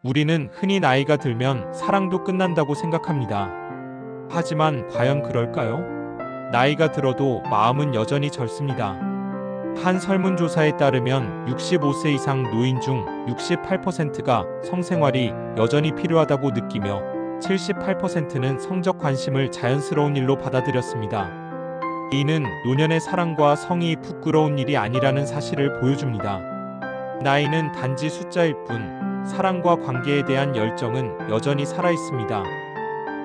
우리는 흔히 나이가 들면 사랑도 끝난다고 생각합니다. 하지만 과연 그럴까요? 나이가 들어도 마음은 여전히 젊습니다. 한 설문조사에 따르면 65세 이상 노인 중 68%가 성생활이 여전히 필요하다고 느끼며 78%는 성적 관심을 자연스러운 일로 받아들였습니다. 이는 노년의 사랑과 성이 부끄러운 일이 아니라는 사실을 보여줍니다. 나이는 단지 숫자일 뿐 사랑과 관계에 대한 열정은 여전히 살아있습니다.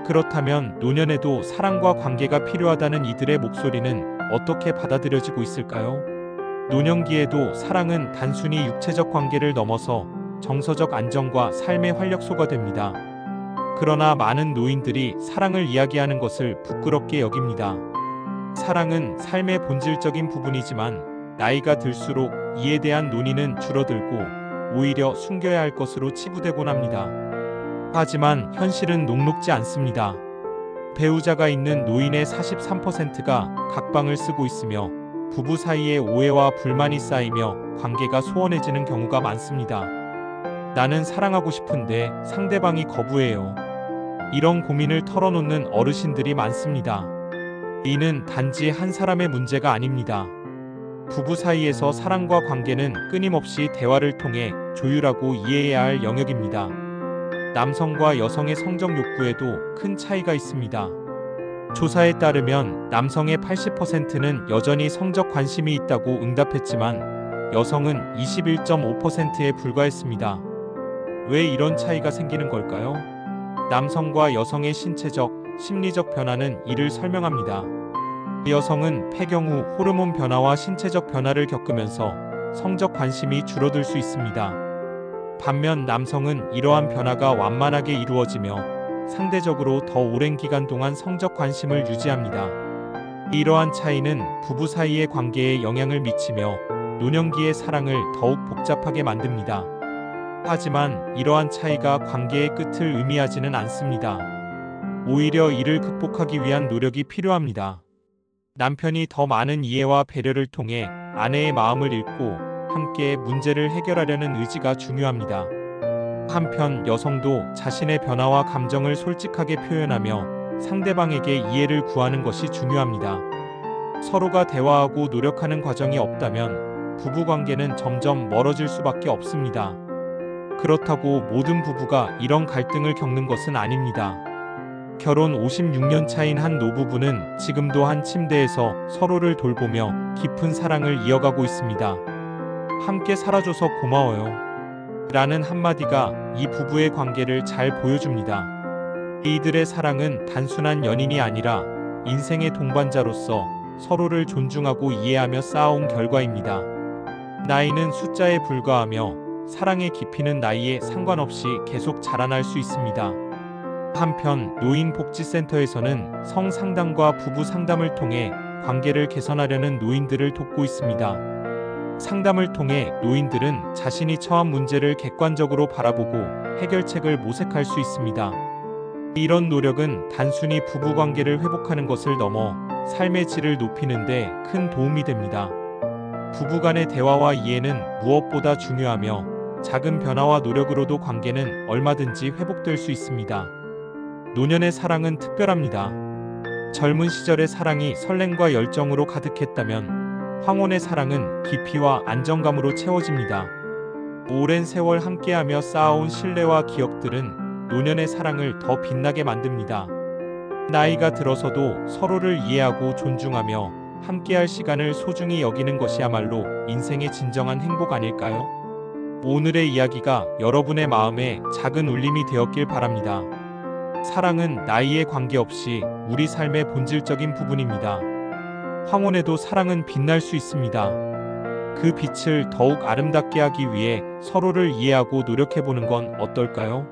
그렇다면 노년에도 사랑과 관계가 필요하다는 이들의 목소리는 어떻게 받아들여지고 있을까요? 노년기에도 사랑은 단순히 육체적 관계를 넘어서 정서적 안정과 삶의 활력소가 됩니다. 그러나 많은 노인들이 사랑을 이야기하는 것을 부끄럽게 여깁니다. 사랑은 삶의 본질적인 부분이지만 나이가 들수록 이에 대한 논의는 줄어들고 오히려 숨겨야 할 것으로 치부되곤 합니다. 하지만 현실은 녹록지 않습니다. 배우자가 있는 노인의 43%가 각방을 쓰고 있으며 부부 사이에 오해와 불만이 쌓이며 관계가 소원해지는 경우가 많습니다. 나는 사랑하고 싶은데 상대방이 거부해요. 이런 고민을 털어놓는 어르신들이 많습니다. 이는 단지 한 사람의 문제가 아닙니다. 부부 사이에서 사랑과 관계는 끊임없이 대화를 통해 조율하고 이해해야 할 영역입니다. 남성과 여성의 성적 욕구에도 큰 차이가 있습니다. 조사에 따르면 남성의 80%는 여전히 성적 관심이 있다고 응답했지만 여성은 21.5%에 불과했습니다. 왜 이런 차이가 생기는 걸까요? 남성과 여성의 신체적, 심리적 변화는 이를 설명합니다. 여성은 폐경 후 호르몬 변화와 신체적 변화를 겪으면서 성적 관심이 줄어들 수 있습니다. 반면 남성은 이러한 변화가 완만하게 이루어지며 상대적으로 더 오랜 기간 동안 성적 관심을 유지합니다. 이러한 차이는 부부 사이의 관계에 영향을 미치며 노년기의 사랑을 더욱 복잡하게 만듭니다. 하지만 이러한 차이가 관계의 끝을 의미하지는 않습니다. 오히려 이를 극복하기 위한 노력이 필요합니다. 남편이 더 많은 이해와 배려를 통해 아내의 마음을 읽고 함께 문제를 해결하려는 의지가 중요합니다. 한편 여성도 자신의 변화와 감정을 솔직하게 표현하며 상대방에게 이해를 구하는 것이 중요합니다. 서로가 대화하고 노력하는 과정이 없다면 부부관계는 점점 멀어질 수밖에 없습니다. 그렇다고 모든 부부가 이런 갈등을 겪는 것은 아닙니다. 결혼 56년 차인 한 노부부는 지금도 한 침대에서 서로를 돌보며 깊은 사랑을 이어가고 있습니다. 함께 살아줘서 고마워요. 라는 한마디가 이 부부의 관계를 잘 보여줍니다. 이들의 사랑은 단순한 연인이 아니라 인생의 동반자로서 서로를 존중하고 이해하며 쌓아온 결과입니다. 나이는 숫자에 불과하며 사랑의 깊이는 나이에 상관없이 계속 자라날 수 있습니다. 한편 노인복지센터에서는 성상담과 부부 상담을 통해 관계를 개선하려는 노인들을 돕고 있습니다. 상담을 통해 노인들은 자신이 처한 문제를 객관적으로 바라보고 해결책을 모색할 수 있습니다. 이런 노력은 단순히 부부관계를 회복하는 것을 넘어 삶의 질을 높이는 데 큰 도움이 됩니다. 부부간의 대화와 이해는 무엇보다 중요하며 작은 변화와 노력으로도 관계는 얼마든지 회복될 수 있습니다. 노년의 사랑은 특별합니다. 젊은 시절의 사랑이 설렘과 열정으로 가득했다면 황혼의 사랑은 깊이와 안정감으로 채워집니다. 오랜 세월 함께하며 쌓아온 신뢰와 기억들은 노년의 사랑을 더 빛나게 만듭니다. 나이가 들어서도 서로를 이해하고 존중하며 함께할 시간을 소중히 여기는 것이야말로 인생의 진정한 행복 아닐까요? 오늘의 이야기가 여러분의 마음에 작은 울림이 되었길 바랍니다. 사랑은 나이에 관계없이 우리 삶의 본질적인 부분입니다. 황혼에도 사랑은 빛날 수 있습니다. 그 빛을 더욱 아름답게 하기 위해 서로를 이해하고 노력해보는 건 어떨까요?